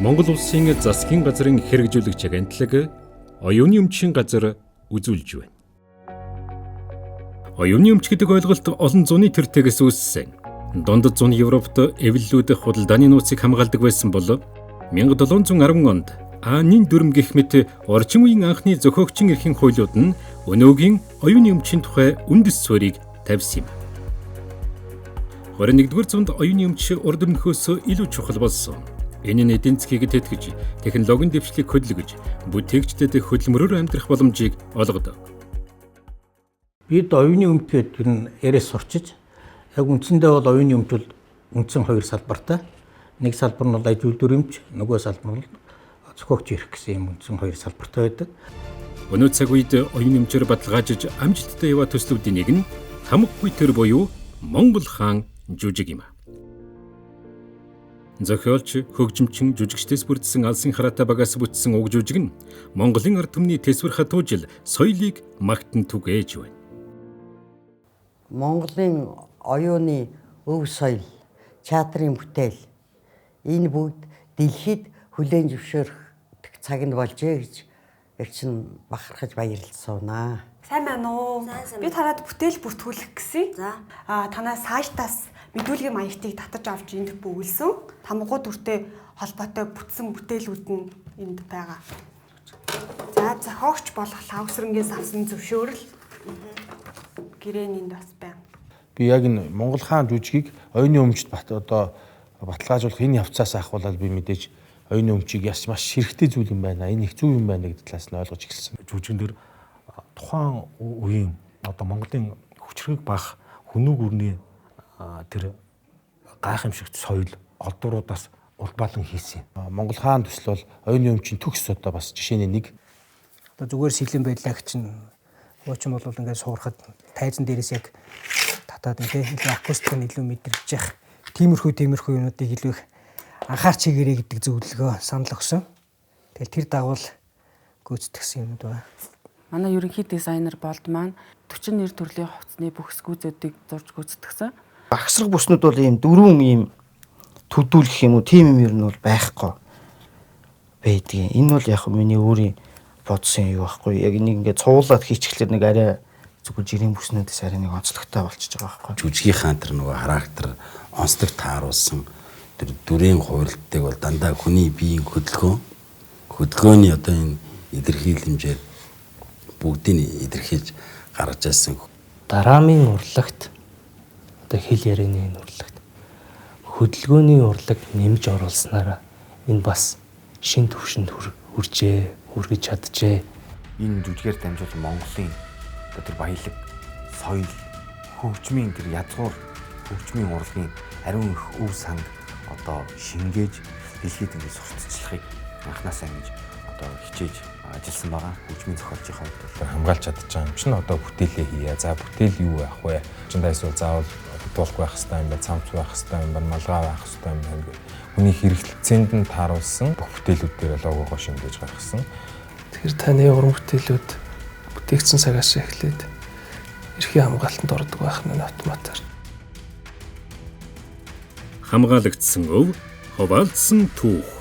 Монгол улсын засгийн газрын хэрэгжүүлэгч агентлаг оюуны өмчийн газар үзүүлж байна. Оюуны өмч гэдэг ойлголт олон зууны төртөгөөс үүссэн. Дундад зууны Европт эвлэлүүд худалдааны нууцыг хамгаалдаг байсан бол 1710 онд Ааны дүрм гэх мэт орчин үеийн анхны зохиогчийн эрхийн хуулиуд нь өнөөгийн оюуны өмчийн тухай үндэс суурийг тавьсан юм. 21-р зуунд оюуны өмч урд өмнөхөөс илүү чухал болсон. Энэ нь эдийн засгийг тэтгэж, технологийн дэвшлиг хөдөлгөж, бүтээгчдэд хөдөлмөрөөр амьдрах боломжийг олгодог. Бид оюуны өмч гэдэг нь яриас сурчиж, яг үндсэндээ бол оюуны өмч бол үндсэн хоёр салбартай. Нэг салбар нь бол аж үйлдвэр өмч, нөгөө салбар нь зохиогч эрх гэсэн юм үндсэн хоёр салбартай байдаг. Өнөө цаг үед оюуны өмчөөр баталгаажиж амжилттай яваа төслүүдийн нэг нь хамаггүй төр буюу Монгол хаан жүжиг юм. Зохиолч, хөгжимчин, жүжигчдээс бүрдсэн алсын хараатай багаас бүтсэн уг жүжиг нь Монголын ард түмний тэсвэр хатуужил соёлыг магтан түгээж байна. Монголын оюуны өв соёл, театрын бүтээл энэ бүгд дэлхийд хүлээн зөвшөөрөх цаг нь болжээ гэж чинь бахархаж баярлалцгаана. Сайн байна уу? Би танад бүтээл бүртгүүлэх гэсэн. Танаас сайтаас мэдүүлгийн маягтыг татаж авч энд бөглсөн. Тамгуу дүртэй холбоотой бүтсэн бүтээлүүд нь энд байгаа. За зохиогч болох Лавсрангээс авсан зөвшөөрөл гэрээнд бас байна. Би яг энэ Монгол хаан жүжигийг оюуны өмчт баталгаажуулах энэ явцаас ахвал би мэдээж оюуны өмчийг маш хэрэгтэй зүйл юм байна. Энэ их зөв юм байна гэдэг талаас нь ойлгож эхэлсэн. Жүжигэн дээр тухайн үеийн Монголын хүчрэг бах хүнүүг үрний тэр гайхамшигт соёл олдуруудаас улбаалan хийсэн. Монгол хаан төсөл бол оюуны өмчийн төгс бас жишээний нэг. Зүгээр сэлэн байдлаа чинь уучин бол ингээд суурахад тайзан дээрээс яг татаад илүү акустик нь илүү мэдэрч явах. Тиймэрхүү юмнуудыг илүү их анхаарч хийгэрэй гэдэг зөвлөгөө санал өгсөн. Тэгэл тэр дагуул гүйцэтгсэн юм байна. Манай ерөнхий дизайнер болд маань 49 төрлийн хувцсны бүх эсгүүцүүдийг зурж гүйцэтгсэн. Багсрах бүснүүд бол ийм дөрвөн ийм төдүүлэх юм уу, тийм юм ер нь бол байхгүй байдгийг. Энэ бол яг миний өөрийн бодсон юу байхгүй. Яг энийг ингээд цуулаад хийчихлээр нэг арай зүгээр жирийн бүснүүдээс арай нэг онцлогтой болчихж байгаа байхгүй. Жүжигийнхаа тэр нөгөө характер онцлог тааруулсан тэр дүрийн хувирлтыг бол дандаа хүний биеийн хөдөлгөөний одоо энэ илэрхийлэмжээр бүгдийг илэрхийлж гаргаж ирсэн. Дараамын урлагт одоо хэл ярианы энэ урлагт хөдөлгөөний урлаг нэмж оруулснараа энэ бас шин төвшөнд хүргэж чаджээ. Энэ жүжигээр дамжуулан Монголын одоо тэр баялаг, соёл, хөгжмийн тэр язгуур хөгжмийн урлагийн ариун их өв санд одоо шингээж дэлхийд ингэ сурталчлахыг анхнаасаа ингэж одоо хичээж ажилласан байгаа. Хөгжмийн зохиолчийн хувьд хамгаалж чадчих юм чинь одоо бүтээлээ хийя. За бүтээл юу байх вэ? Чин дайсуу заавал дуулах байх хэрэгтэй юм байна, цамц байх хэрэгтэй юм байна, малгай байх хэрэгтэй юм байна. Хүний хэрэглэлцээнд нь тааруулсан бүх бүтээлүүдээр логогоо шингээж гаргасан. Тэгэхээр таны уран бүтээлүүд бүтээгдсэн цагаас эхлээд эрхийн хамгаалтанд ордог байх нь автоматар. Хамгаалагдсан өв, хуваалцсан түүх.